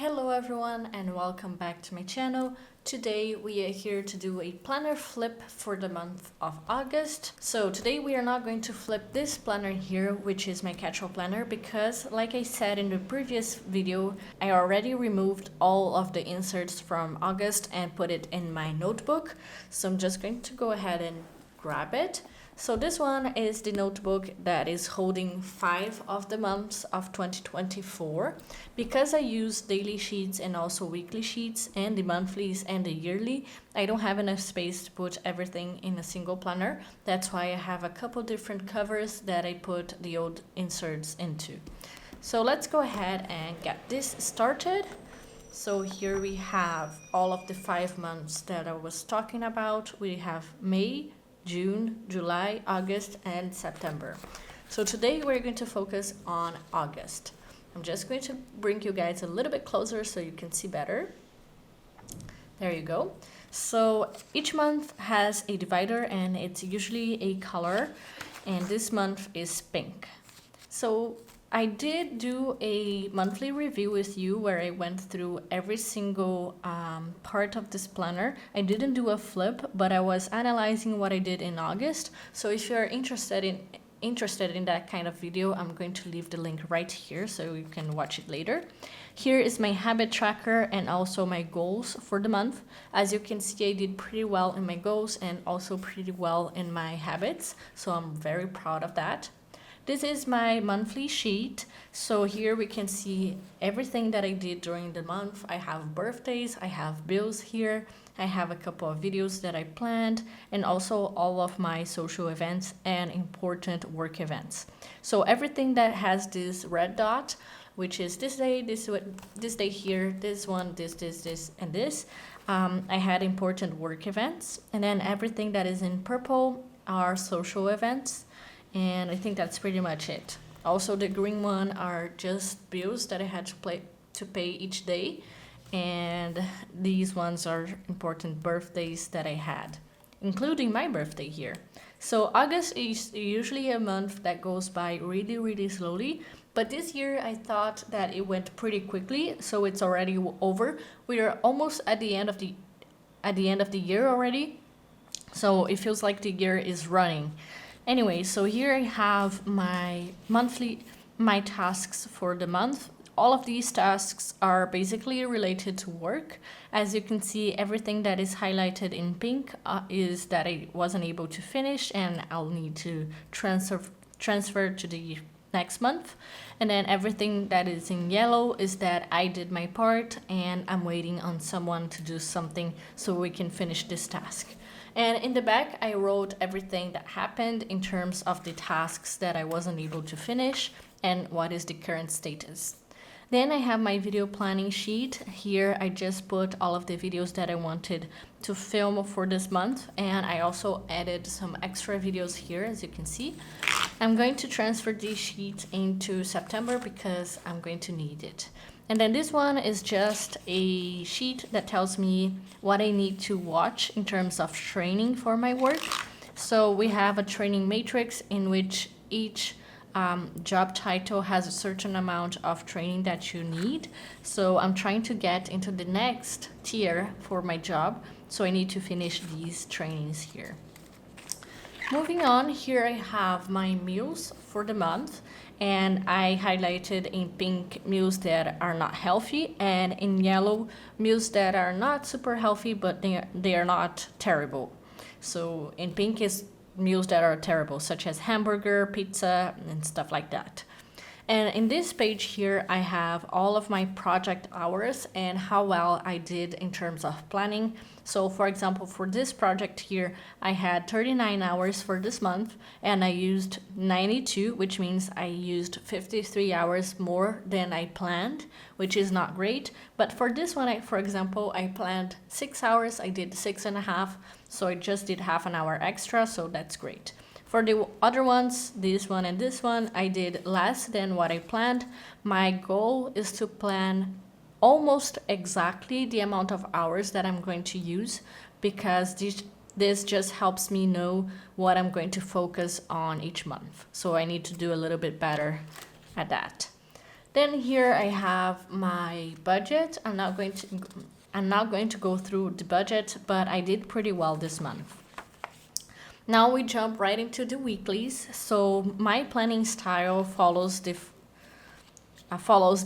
Hello everyone and welcome back to my channel. Today we are here to do a planner flip for the month of August. So today we are not going to flip this planner here, which is my catch-all planner, because like I said in the previous video, I already removed all of the inserts from August and put it in my notebook. So I'm just going to go ahead and grab it. So this one is the notebook that is holding 5 of the months of 2024. Because I use daily sheets and also weekly sheets and the monthlies and the yearly, I don't have enough space to put everything in a single planner. That's why I have a couple different covers that I put the old inserts into. So let's go ahead and get this started. So here we have all of the 5 months that I was talking about. We have May, June, July, August, and September. So today we're going to focus on August. I'm just going to bring you guys a little bit closer so you can see better. There you go. So each month has a divider and it's usually a color, and this month is pink. So I did do a monthly review with you where I went through every single part of this planner. I didn't do a flip, but I was analyzing what I did in August. So if you're interested in that kind of video, I'm going to leave the link right here so you can watch it later. Here is my habit tracker and also my goals for the month. As you can see, I did pretty well in my goals and also pretty well in my habits. So I'm very proud of that. This is my monthly sheet. So here we can see everything that I did during the month. I have birthdays, I have bills here, I have a couple of videos that I planned, and also all of my social events and important work events. So everything that has this red dot, which is this day, this day here, this one, this, and this, I had important work events. And then everything that is in purple are social events. And I think that's pretty much it. Also, the green one are just bills that I had to pay each day. And these ones are important birthdays that I had, including my birthday here. So August is usually a month that goes by really, really slowly. But this year I thought that it went pretty quickly, so it's already over. We are almost at the end of the year already. So it feels like the year is running. Anyway, so here I have my tasks for the month. All of these tasks are basically related to work. As you can see, everything that is highlighted in pink is that I wasn't able to finish and I'll need to transfer to the next month. And then everything that is in yellow is that I did my part and I'm waiting on someone to do something so we can finish this task. And in the back, I wrote everything that happened in terms of the tasks that I wasn't able to finish and what is the current status. Then I have my video planning sheet. Here I just put all of the videos that I wanted to film for this month, and I also added some extra videos here, as you can see. I'm going to transfer this sheet into September because I'm going to need it. And then this one is just a sheet that tells me what I need to watch in terms of training for my work. So we have a training matrix in which each job title has a certain amount of training that you need. So I'm trying to get into the next tier for my job. So I need to finish these trainings here. Moving on, here I have my meals for the month, and I highlighted in pink meals that are not healthy, and in yellow meals that are not super healthy, but they are not terrible. So in pink is meals that are terrible, such as hamburger, pizza, and stuff like that. And in this page here, I have all of my project hours and how well I did in terms of planning. So for example, for this project here, I had 39 hours for this month and I used 92, which means I used 53 hours more than I planned, which is not great. But for this one, for example, I planned 6 hours, I did 6.5, so I just did half an hour extra, so that's great. For the other ones, this one and this one, I did less than what I planned. My goal is to plan almost exactly the amount of hours that I'm going to use, because this just helps me know what I'm going to focus on each month. So I need to do a little bit better at that. Then here I have my budget. I'm not going to go through the budget, but I did pretty well this month. Now we jump right into the weeklies. So my planning style follows the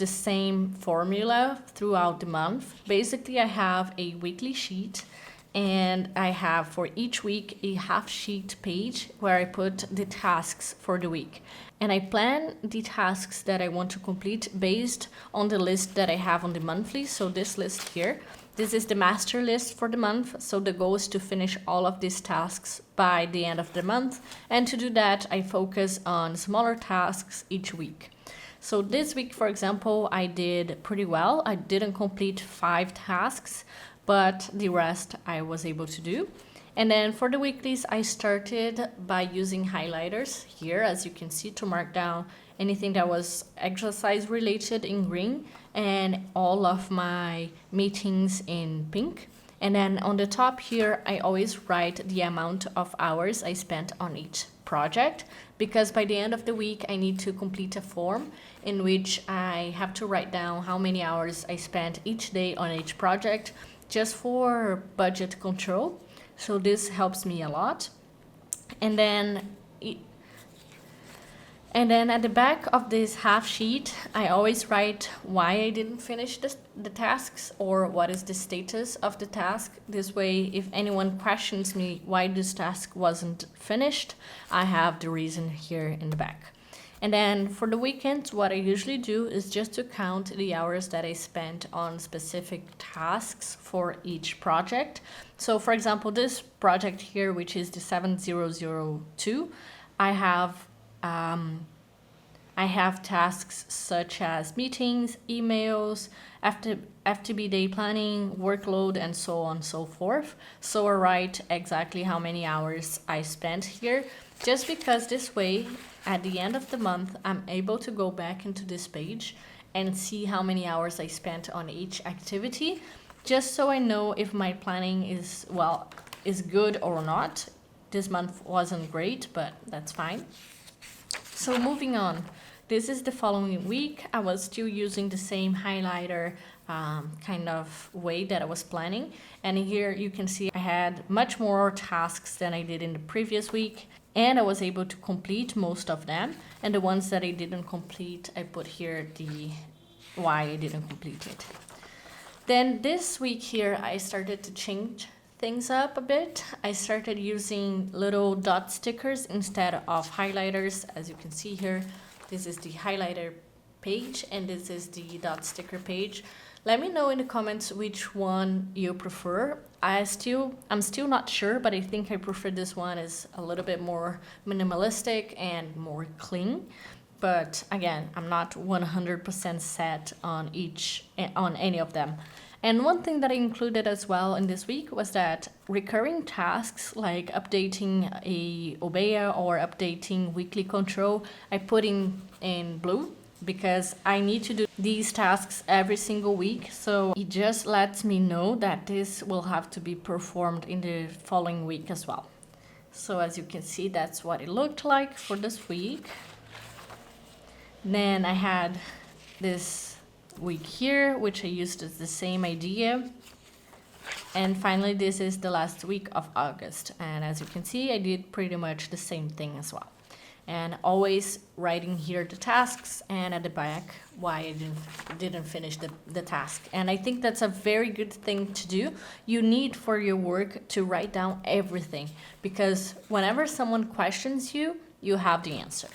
same formula throughout the month. Basically, I have a weekly sheet, and I have for each week a half sheet page where I put the tasks for the week. And I plan the tasks that I want to complete based on the list that I have on the monthly. So this list here, this is the master list for the month. So the goal is to finish all of these tasks by the end of the month. And to do that, I focus on smaller tasks each week. So this week, for example, I did pretty well. I didn't complete 5 tasks, but the rest I was able to do. And then for the weeklies, I started by using highlighters here, as you can see, to mark down anything that was exercise related in green and all of my meetings in pink. And then on the top here, I always write the amount of hours I spent on each project, because by the end of the week, I need to complete a form in which I have to write down how many hours I spent each day on each project, just for budget control. So this helps me a lot. And then at the back of this half sheet, I always write why I didn't finish the tasks or what is the status of the task. This way, if anyone questions me why this task wasn't finished, I have the reason here in the back. And then for the weekends, what I usually do is just to count the hours that I spent on specific tasks for each project. So for example, this project here, which is the 7002, I have tasks such as meetings, emails, FTB day planning, workload, and so on and so forth. So I write exactly how many hours I spent here, just because this way, at the end of the month, I'm able to go back into this page and see how many hours I spent on each activity, just so I know if my planning is good or not. This month wasn't great, but that's fine. So moving on, this is the following week. I was still using the same highlighter kind of way that I was planning. And here you can see I had much more tasks than I did in the previous week. And I was able to complete most of them. And the ones that I didn't complete, I put here the why I didn't complete it. Then this week here, I started to change things up a bit. I started using little dot stickers instead of highlighters. As you can see here, this is the highlighter page and this is the dot sticker page. Let me know in the comments which one you prefer. I'm still not sure, but I think I prefer this one. Is a little bit more minimalistic and more clean. But again, I'm not 100% set on any of them. And one thing that I included as well in this week was that recurring tasks like updating a Obeya or updating weekly control, I put in blue, because I need to do these tasks every single week. So it just lets me know that this will have to be performed in the following week as well. So as you can see, that's what it looked like for this week. Then I had this week here, which I used as the same idea. And finally, this is the last week of August. And as you can see, I did pretty much the same thing as well. And always writing here the tasks and at the back why I didn't finish the task. And I think that's a very good thing to do. You need for your work to write down everything, because whenever someone questions you, you have the answer.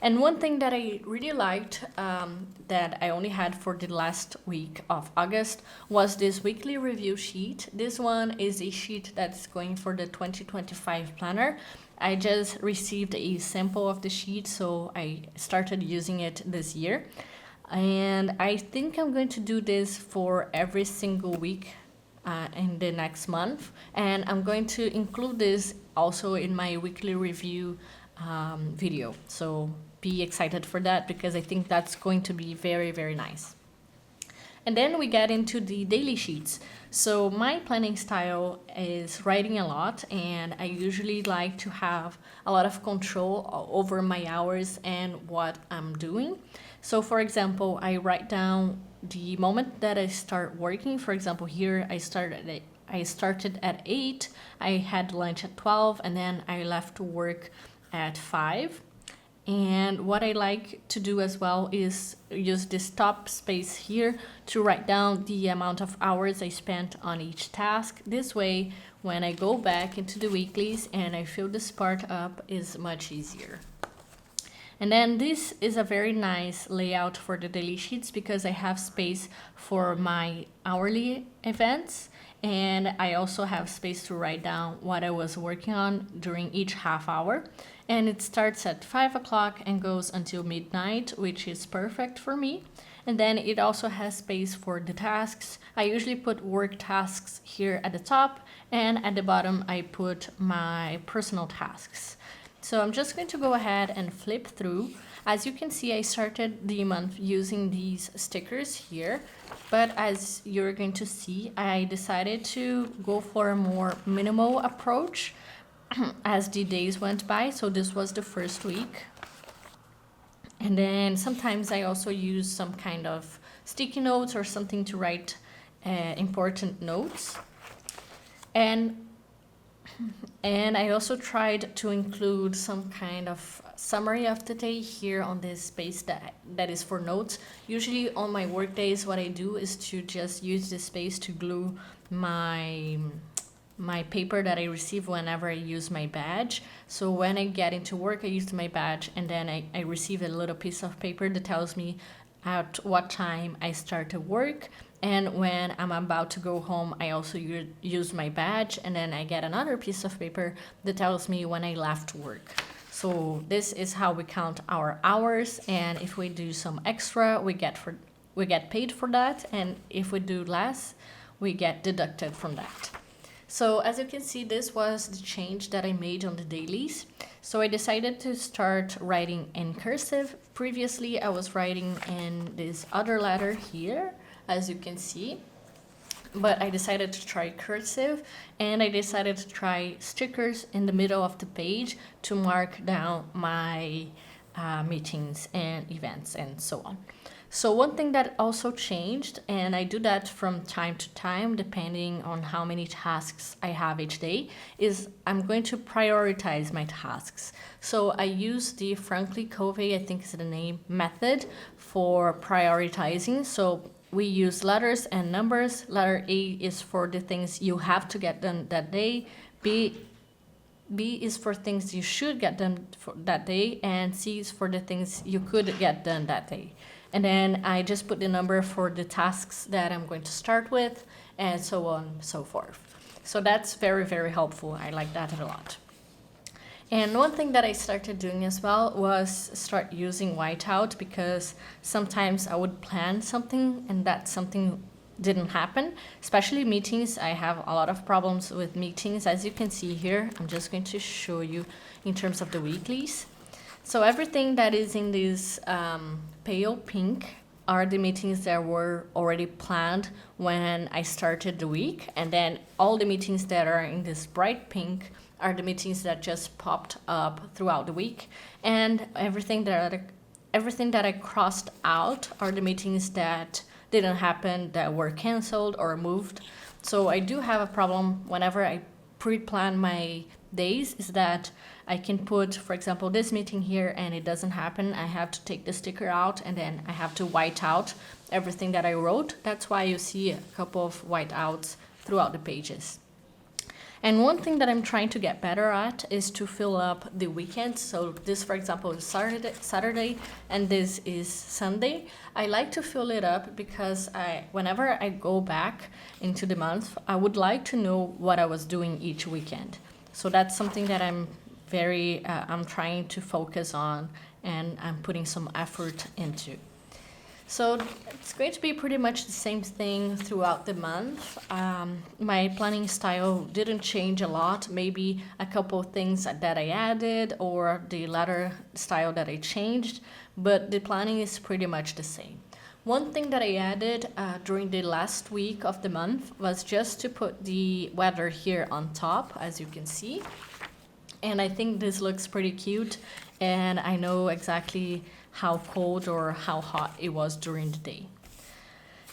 And one thing that I really liked that I only had for the last week of August was this weekly review sheet. This one is a sheet that's going for the 2025 planner. I just received a sample of the sheet, so I started using it this year. And I think I'm going to do this for every single week in the next month. And I'm going to include this also in my weekly review video. So be excited for that, because I think that's going to be very, very nice. And then we get into the daily sheets. So my planning style is writing a lot, and I usually like to have a lot of control over my hours and what I'm doing. So for example, I write down the moment that I start working. For example, here I started at 8, I had lunch at 12, and then I left to work at 5. And what I like to do as well is use this top space here to write down the amount of hours I spent on each task. This way, when I go back into the weeklies and I fill this part up, is much easier. And then this is a very nice layout for the daily sheets because I have space for my hourly events, and I also have space to write down what I was working on during each half hour. And it starts at 5 o'clock and goes until midnight, which is perfect for me. And then it also has space for the tasks. I usually put work tasks here at the top, and at the bottom I put my personal tasks. So I'm just going to go ahead and flip through. As you can see, I started the month using these stickers here, but as you're going to see, I decided to go for a more minimal approach as the days went by. So this was the first week. And then sometimes I also use some kind of sticky notes or something to write important notes. And I also tried to include some kind of summary of the day here on this space that is for notes. Usually on my work days, what I do is to just use this space to glue my paper that I receive whenever I use my badge. So when I get into work, I use my badge, and then I receive a little piece of paper that tells me at what time I start to work. And when I'm about to go home, I also use my badge, and then I get another piece of paper that tells me when I left work. So this is how we count our hours, and if we do some extra, we get paid for that, and if we do less, we get deducted from that. So as you can see, this was the change that I made on the dailies. So I decided to start writing in cursive. Previously, I was writing in this other letter here, as you can see, but I decided to try cursive, and I decided to try stickers in the middle of the page to mark down my meetings and events and so on. So one thing that also changed, and I do that from time to time depending on how many tasks I have each day, is I'm going to prioritize my tasks. So I use the Frankly Covey, I think is the name, method for prioritizing. So we use letters and numbers. Letter A is for the things you have to get done that day. B is for things you should get done for that day, and C is for the things you could get done that day. And then I just put the number for the tasks that I'm going to start with, and so on and so forth. So that's very, very helpful. I like that a lot. And one thing that I started doing as well was start using whiteout, because sometimes I would plan something and that something didn't happen, especially meetings. I have a lot of problems with meetings. As you can see here, I'm just going to show you in terms of the weeklies. So everything that is in this pale pink are the meetings that were already planned when I started the week. And then all the meetings that are in this bright pink are the meetings that just popped up throughout the week. And everything that I crossed out are the meetings that didn't happen, that were canceled or moved. So I do have a problem whenever I pre-plan my days, is that I can put, for example, this meeting here and it doesn't happen. I have to take the sticker out and then I have to white out everything that I wrote. That's why you see a couple of whiteouts throughout the pages. And one thing that I'm trying to get better at is to fill up the weekends. So this, for example, is Saturday, and this is Sunday. I like to fill it up because whenever I go back into the month, I would like to know what I was doing each weekend. So that's something that I'm trying to focus on, and I'm putting some effort into. So it's going to be pretty much the same thing throughout the month. My planning style didn't change a lot, maybe a couple of things that I added or the letter style that I changed, but the planning is pretty much the same. One thing that I added during the last week of the month was just to put the weather here on top, as you can see. And I think this looks pretty cute, and I know exactly how cold or how hot it was during the day.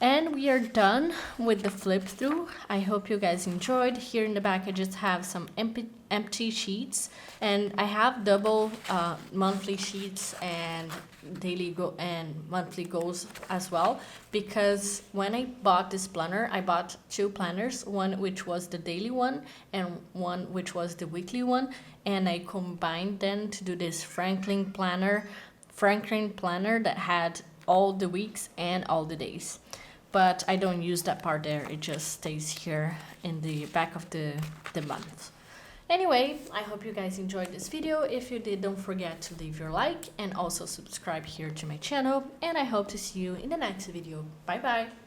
And we are done with the flip through. I hope you guys enjoyed. Here in the back I just have some empty sheets, and I have double monthly sheets and monthly goals as well, because when I bought this planner, I bought two planners, one which was the daily one and one which was the weekly one, and I combined them to do this Franklin planner that had all the weeks and all the days. But I don't use that part there, it just stays here in the back of the month. Anyway, I hope you guys enjoyed this video. If you did, don't forget to leave your like and also subscribe here to my channel, and I hope to see you in the next video. Bye bye!